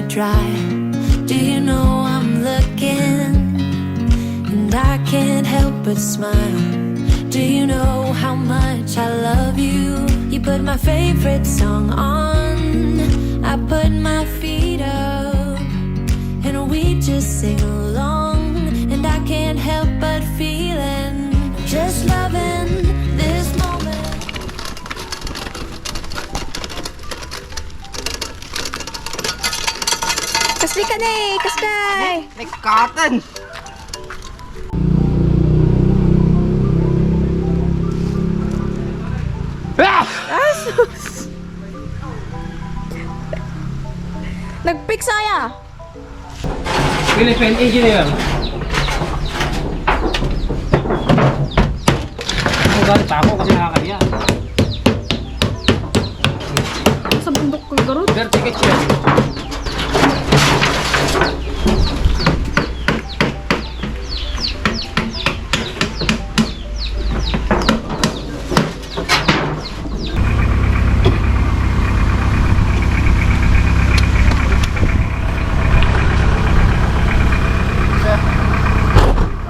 dry. Do you know I'm looking? And I can't help but smile. Do you know how much I love you? You put my favorite song on, I put my feet up, and we just sing along. And I can't help but feeling, just loving this moment. Kasli ka na eh! Kaskay! Like cotton. Asus! Nag-pick saya! Philippine engineer. Ako galit pa ako kasi nakakaya. Sa bundok ko garot. Dirty kitchen.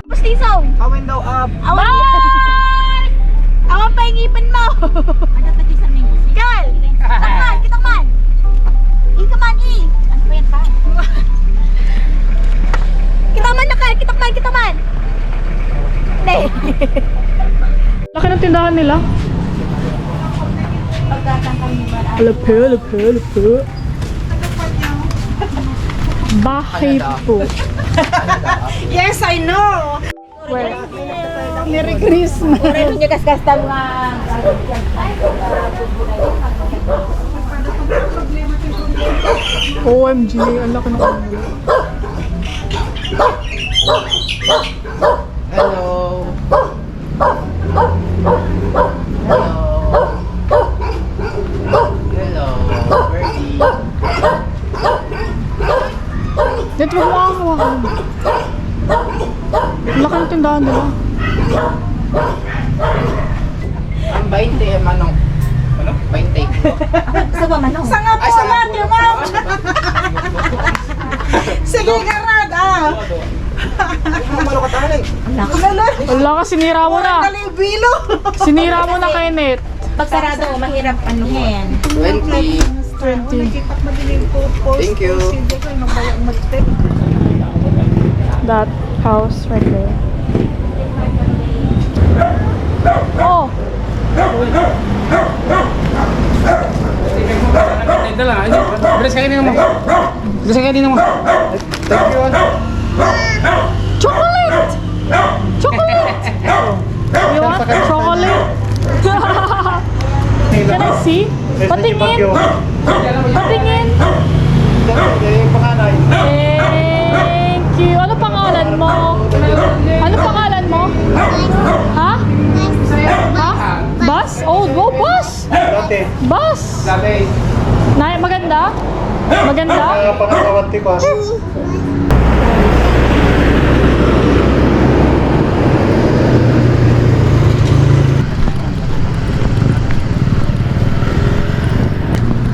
Pustisong! Awen daw up. Bye! Awan pa yung ngipin mo! Ano pa di sa ming? Girl! Kitang man! Kitang man! Ika man! Ano pa yan pa? Kitang man na ka! Kitang man! Kitang man! Hindi! Laki ng tindahan nila. Lape, lape, lape. Bakit po? Yes, I know! Where? Merry Christmas! Meron niya kas-kasta mga... OMG, ang laki ng kanila. Hello. Hello. Birdie. Dito mo hawakan. Ang laki ng tindahan nila. Ang 20 manong. Ano? 20. Sa ba manong? Sa nga po natin, ma'am! Sige, garad, ah! Malo ka tahanin. Wala ka, sinira mo na. Bilo! Sinira mo na kay Net. Pag sarado, mahirap anuhin. 20. 20. Thank you. That house right there. Oh! Ito lang. Bilis kayo din mo. Bilis kayo din mo. Thank you. Chocolate! Chocolate! You want chocolate? Can I see? Patingin! Patingin! Thank you! Ano pangalan mo? Ano pangalan mo? Ha? Ha? Bus? Oh, go bus! Bus! Maganda? Maganda?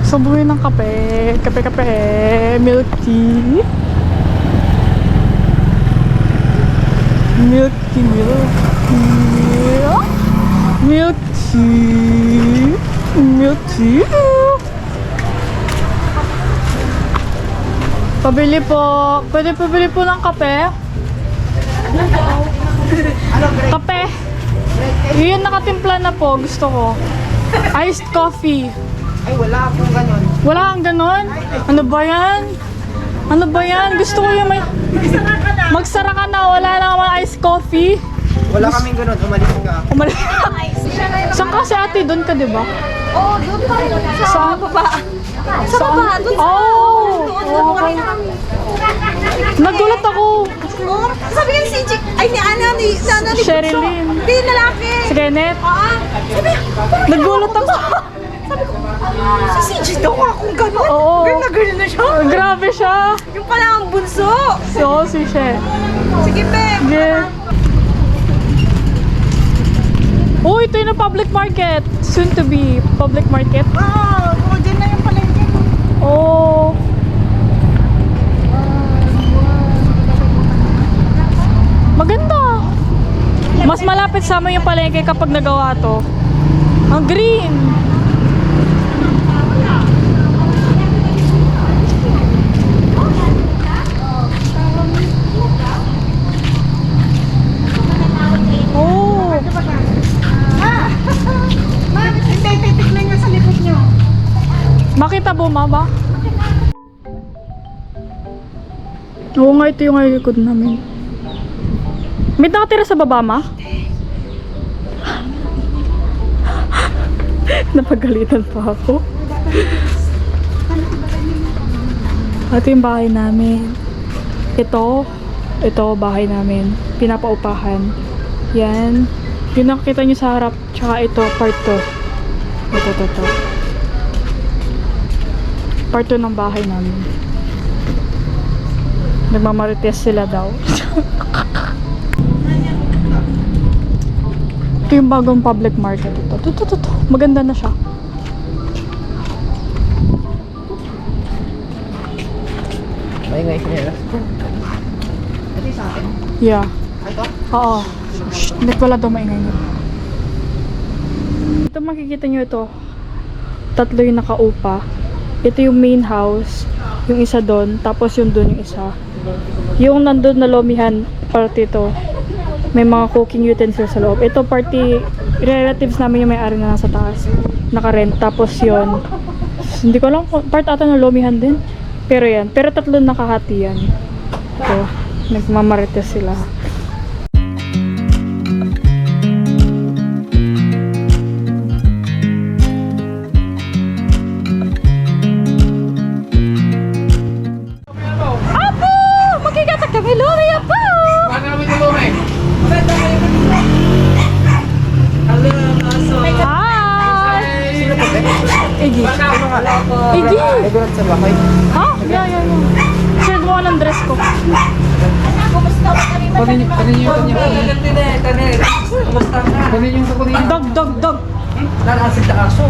Sabuhin ng kape. Kape-kape. Milk tea. Milk tea, milk tea. Milk tea. Milk tea. Pabili po. Pwede pabili po ng kape? Kape. Yun nakatimpla na po. Gusto ko. Iced coffee. Ay, wala akong ganon. Wala kang ganon? Ano ba yan? Ano ba yan? Gusto ko yung may... Magsara ka na. Wala na naman iced coffee. Wala kaming ganon. Umalis ka. Umalis. Saan ka si ate? Doon ka, di ba? Oo, doon pa rin. Sa baba. Sa baba. Doon sa baba. Nagulat ako. Oh, sabi nga si Chick, ay ni Ana, ni Nana, ni Sherilyn. Hindi, lalaki. Si Kenneth. Oo. Sabi, Nagulat ako. si CJ daw akong gano'n. Oo. Girl na girl na siya. Grabe siya. Yung pala ang bunso. So, si She. Sige, Pep. Sige. Oh, ito yung public market. Soon to be public market. Wow, dyan na yung palengke. Oh. malapit sa amin yung palengke kapag nagawa to. Ang green! Oh! Titikman niya sa likod niyo. Makita mo, mama? Oo nga, ito yung likod namin. May nakatira sa baba, ma? Napagalitan pa ako. Ito yung bahay namin. Ito bahay namin. Pinapaupahan. Yan. Yung nakikita nyo sa harap. Tsaka ito, part 2. Ito. Part 2 ng bahay namin. Nagmamarites sila daw. Ito yung bagong public market ito. Ito. Maganda na siya. Maingay ko nila. Yeah. Oo. Shh, hindi pala daw maingay nila. Ito makikita nyo ito. 3 yung nakaupa. Ito yung main house. Yung isa doon. Tapos yung doon yung isa. Yung nandun na lomihan, party ito. May mga cooking utensils sa loob. Ito party, relatives namin yung may-ari na nasa taas. Naka-rent. Tapos yun. Hindi ko lang, part ata ng lomihan din. Pero yan. Pero 3 nakahati yan. Ito. Nagmamarites sila. Apo! Magkikita kami, Lori, apo! Paano kami ito, Lome? Hi! Iggy. Iggy! Ay, gulat sa bakay. Ha? Yeah. Share mo ng dress ko. Kunin yung Kunin yung Dog. Nalasin na aso.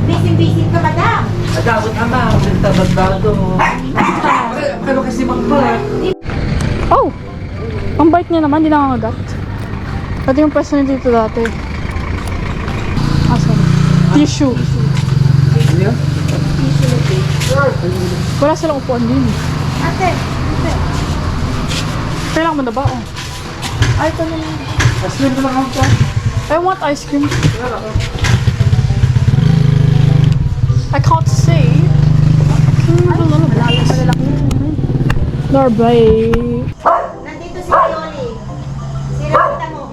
Busy ka, madam. Adabot ama, nagtabagbago. Pero kasi magpa. Oh! Ang bait niya naman, di nangangagat. Pati yung pwesto niya dito dati. Asan? Tissue. Wala silang upuan din. Ate. Kailangan mo na ba? Oh. Ay, ito na lang. Aslim ko lang ako. I want ice cream. I can't see. Darbay. Nandito si Leonie. Sira mo.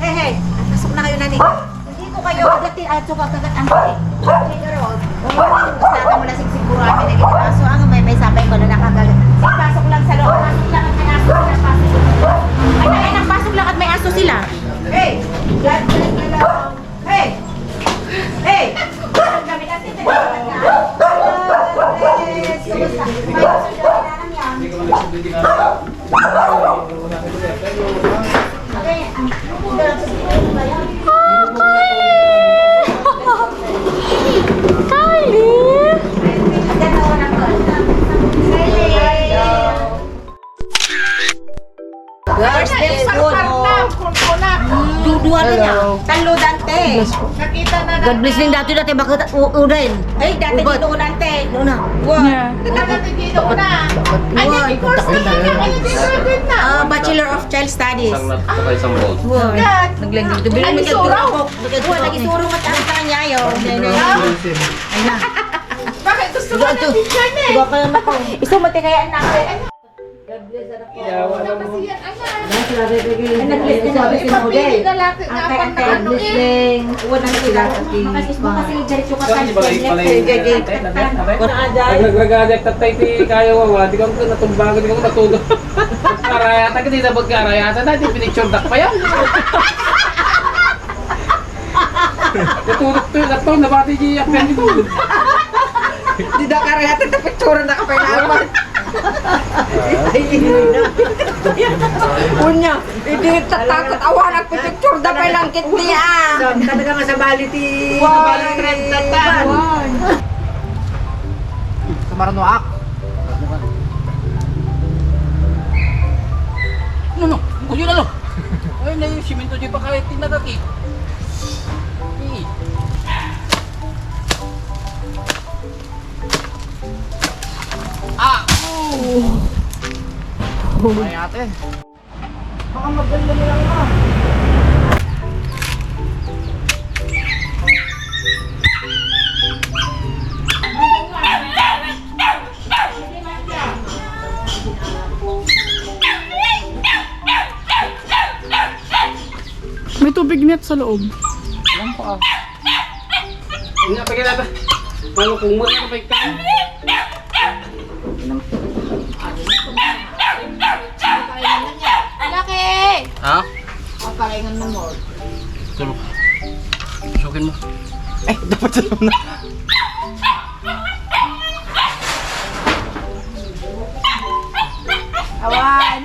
Hey. Pasok na kayo, nani. Nandito kayo. Agad at suka kagat ang ate. Basta mo na sigurami na gito. So, ang may sabay ko na nakagagat. Pasok lang sa loob. Pasok lang at may aso sila. Pasok lang at may aso sila. Hey! Hey! Kami natin. Dua na niya. Talo dante. Nakita na God bless din dati bakit udain. Ay dati dito dante. Una. Yeah. Dati dito una. Ay course na. Bachelor of Child Studies. Saka isang bolt. Naglengge dito. Ay suro. Lagi suro mataas sa kanya yo. Ay na. Bakit gusto mo na teacher ne? Diba kaya nako. Iso mate kaya natin. God bless ako. Nag-list na sabi si Model. Ang blessing. Unang sila kasi diretso ka Saan ba nag-ragagag tatay ti kaya wawa. Di ko natumbagan, di ko natulog. Karayata ka di na magkarayata na. Di pinicture dak pa yan. Natulog to yung ato. Nabati niya yung dito. Di na karayatan na picture na kapay naman. Unya, hindi tatakot awan ang picture da pa lang kit niya. Talaga nga sa baliti. Sa Marnoak. No. Kunin na, no. Ay, na yung simento dyan pa kahit tinagaki. Ah! Ay, ate. Baka maganda na lang ka. May tubig net sa loob. Alam pa. Hindi na, pagkita natin. Paano kung mo na pagkita? Laki! Ha? Papalingan mo mo. Tulog. Sukin mo. Ay, dapat sa na. Awan!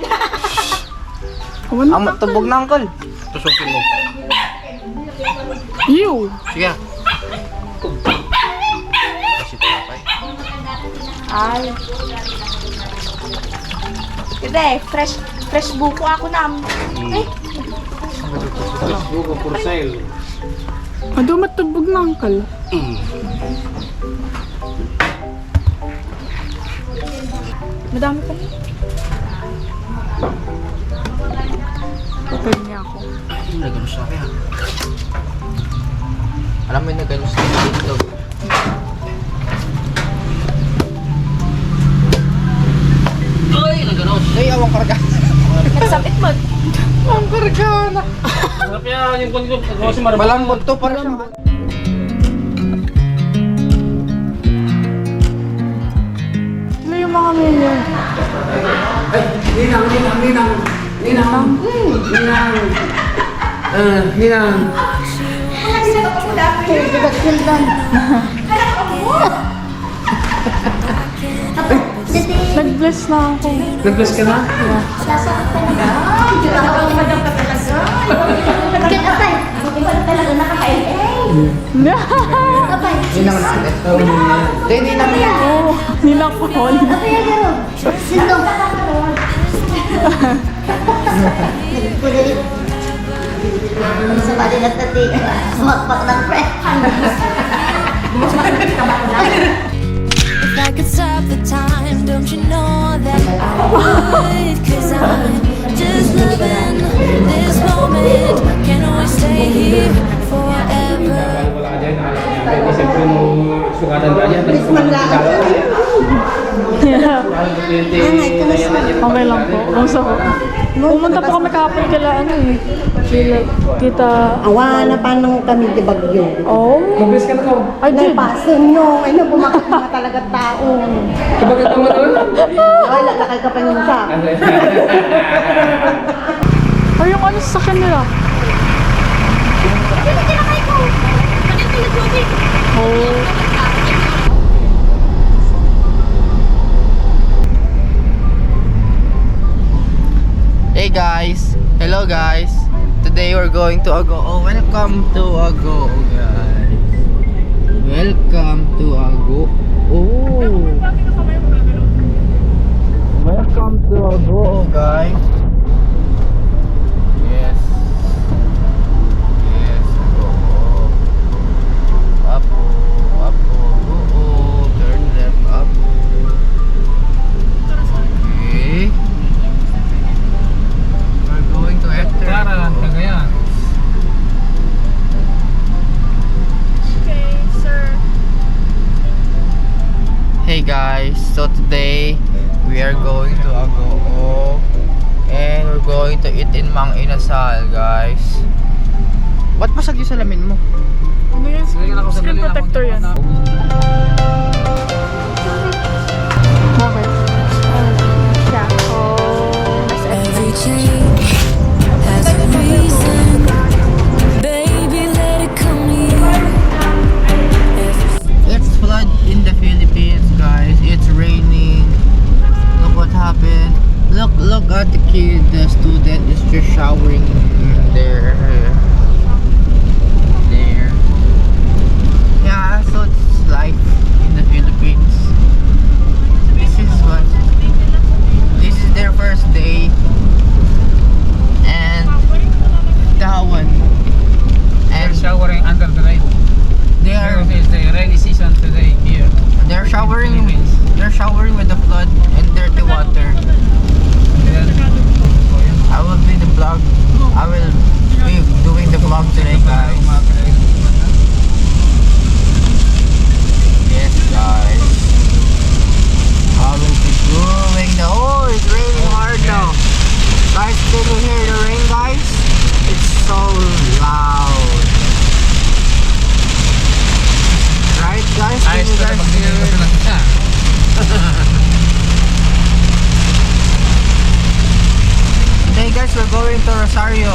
Awan na. Tubog na, uncle. Tusukin mo. Ew! Sige. Kasi tapay. Ay. Hindi, fresh buko ako na. Eh, Buko for sale. Ado matubog na, uncle. Madami pa niya. Pwede niya ako. Naganos na kaya. Alam mo yung naganos na dito. Ay, naganos. Ay, awang karga. nagsabit mo. Awang karga na. Sarap yan, yung kundi ko. Malambot to, para siya. Sila yung mga million. Ay, ninang. Ninang. Nag-bless na ako. Nag-bless ka na? Ninang natin. Hindi, ninang yan. Oo, nilang Paul. Sa bali na tati, sumakpak ng friend. If I could stop the time, don't you know that I would? 'Cause I'm just loving this moment. Can always stay here forever. Wala ka dyan, alam niya. Hindi siyempre mo sukatan ka dyan. Yeah. Okay lang po. Basta po. Pumunta po kami kahapon kila ano eh. Kila kita... Awa na pa nung kami di bagyo. Oh. Nag-bless ka na ko. I did. Pasin no, ay bumakit na talaga tao. Kapag ito mo doon? Ay, lalakay ka pa yung sa. Ay, yung ano sa kanila. Oh. Hey guys, hello guys. Today we're going to Ago. Oh, welcome to Ago, guys. Welcome to Ago. Oh, welcome to Ago, guys. Yes, yes, Ago. Up, turn left up. Okay. We're going to enter. Cagayan. Okay, sir. Hey guys, so today we are going to Agoo and we're going to eat in Mang Inasal, guys. Ba't basag yung salamin mo? Ano yan? Screen protector yan. Bakit? Yeah. Oh. Every change has a reason. Baby, let it come to you. It's flood in the Philippines, guys. It's raining. Look what happened. Look at the kid. The student is just showering there. Yeah, so it's life in the Philippines. This is their first day Rosario.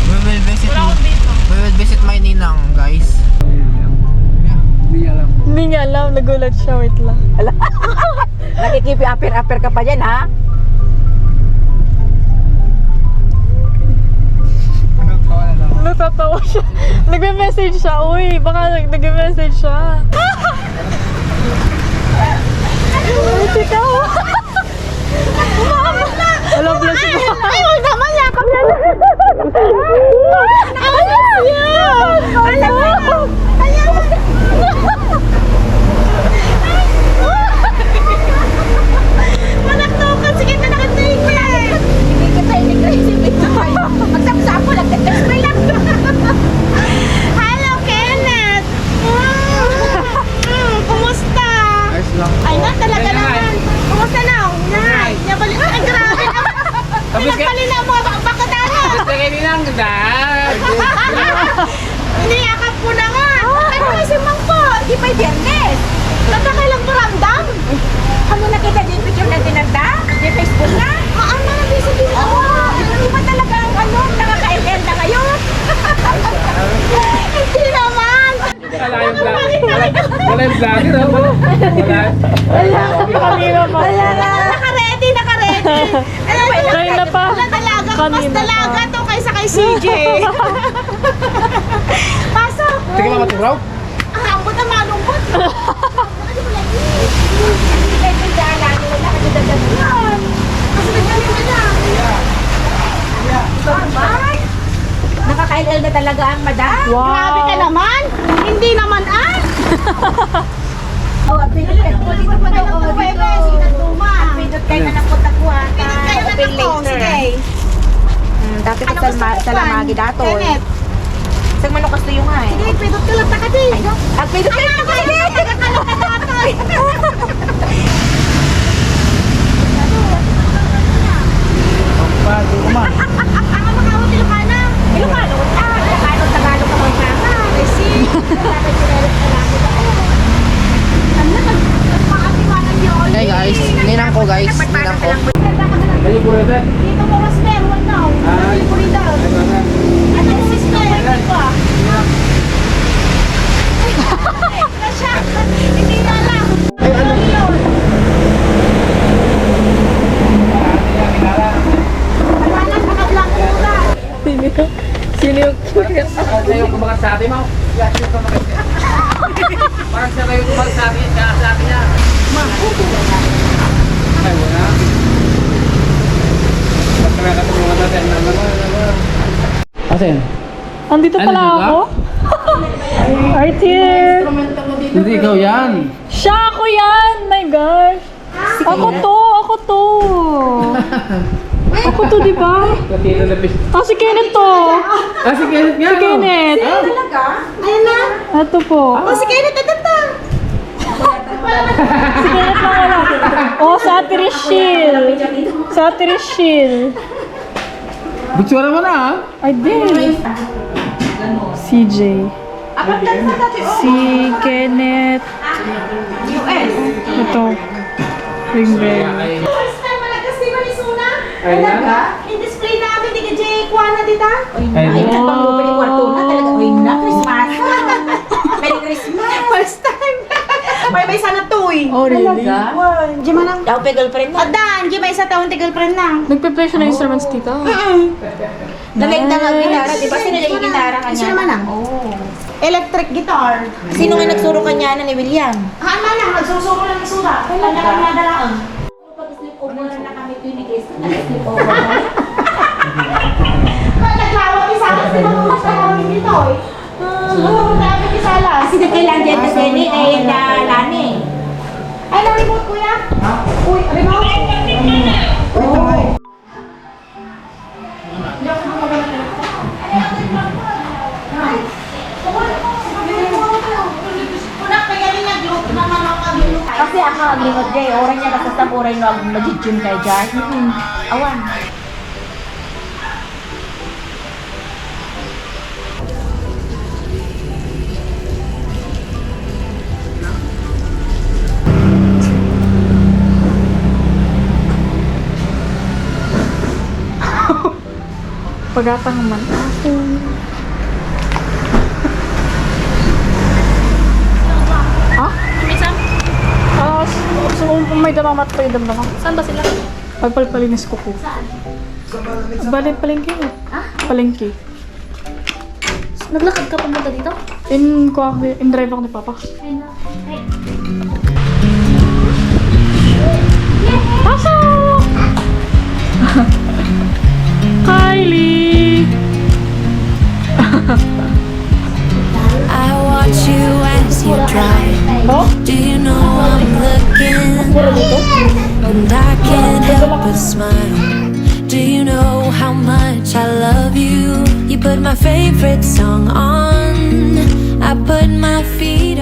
We will visit my ninang, guys. Hindi niya alam. Hindi niya alam, nagulat siya. Wait lang. Nakikipi aper-aper ka pa dyan, ha? Natatawa siya. Nagme-message siya. Uy, baka nagme-message siya. Ay, ikaw. Alam, bless mo. Ay, huwag naman. Yakap yan. Alam yan. Alam yan. Manaktokan. Sige, nakatay ko yan. Hindi kita ini-crazy Magsapsapo lang, nag-spray lang. Hello, Kenneth. Kumusta? Guys lang. Ay na, talaga Kaya nga, naman. Kumusta na? Nay, nabalik. Ay, grabe. Tapos Pinagpali na mo, bakit ano? Tapos kay ninang, dad. Niyakap ko na nga. Ay, kasi mangko. Hindi pa yung biyernes. Nagkakailang paramdam. Ano nakita din picture ng tinanda? Di Facebook na? Ano na busy-busy ako? Hindi pa talaga ang nakaka-LL na ngayon. Hindi naman. Wala yung wala yung vlogger, oh. Wala. Kanina pa. Naka-ready. Kanina pa. Dalaga ko, mas Kanina dalaga pa. to kaysa kay CJ. Pasok. Sige mga maturaw. Ambot na malungkot. Hindi kayo pindahan. Wala kasi dadagan. Kasi nagdagan na lang. Nakaka-LL na talaga ang madam. Wow. Grabe ka naman. Hindi naman Pindot kayo dito pa daw. Pindot kayo na napuntakuha. Pindot kayo na napuntakuha. Dati pa salamagi dato. Kenneth. Isang manok kasto yung nga eh. Sige, pindot ka lang takadi. At pindot kayo na kayo. Bago ko man. Ang makawat Ilocana. Ilocano. Tagalog ako siya. I see. Dapat sinelot na lang ito. Ano na, nagpakatiwanan yun. Hey guys, ninang ko guys. Ninang ko. Kayo po rin. Dito mo mas meron na. Ano yung purida? Ano yung sister? Ano ba? Nasya. Hindi na lang. Ano yun? Kamalan, nakablang mura. Sino yung Siya yung kumakas sa atin, mo. Parang siya kayo kumakas sa atin, kaya sa atin niya. Ay, wala. Pagkaya ka tulungan natin. Asin? Andito pala Ano, ako? Right here. Hindi ikaw yan. Siya ako yan! My gosh! Ako to! Ako to! Ako to, di ba? Latino na pis. Oh, si Kenneth to! Ah, si Kenneth nga. Si Kenneth! Talaga? Ayan na. Ito po. O, si Kenneth, ito. Si Kenneth lang wala. Oh, sa Ate Rachel. Sa Ate Rachel. Butsura mo na, ha? I did. CJ. Si Kenneth. Ito. Ring bell. First time malagas di ba ni Suna? Ay, na? In-display namin di ka Jay Kuana dita. Ay, Ay, nagpang lupa ni kwarto na talaga. Uy, na, Christmas. Merry Christmas. First time. May sana tuy. Oh, really? Di man ang... Daw pa girlfriend mo. Adan, di ba isa taon ti girlfriend na? Nagpe-play siya ng instruments dito. Nalaig na nga gitara. Di ba sinalaig yung gitara kanya? Isa naman ang. Electric guitar. Sino nga nagsuro kanya na ni William? Ano lang, nagsusuro lang ng sura. Kailan na kami nadalaan? Naglawat isa alas, di ba kumas na kami dito eh? Naglawat isa alas. Kasi nagkailan dyan sa Jenny ay Lani. Ay, na-remote kuya? Uy, remote? Kasi ako aglingot jay. Orang niya basta sa puray no ag majijun kay Jar. Awan. Pagatang man ako. Ha? So, may damamat pa yung damdaman. Saan ba sila? Pagpalpalinis ko po. Balik palengke mo. Palengke. Naglakad ka pumunta dito? In drive ako ni Papa. Pasok! Kylie! I watch you as you drive. Do you know I'm looking? And I can't help but smile. Do you know how much I love you? You put my favorite song on. I put my feet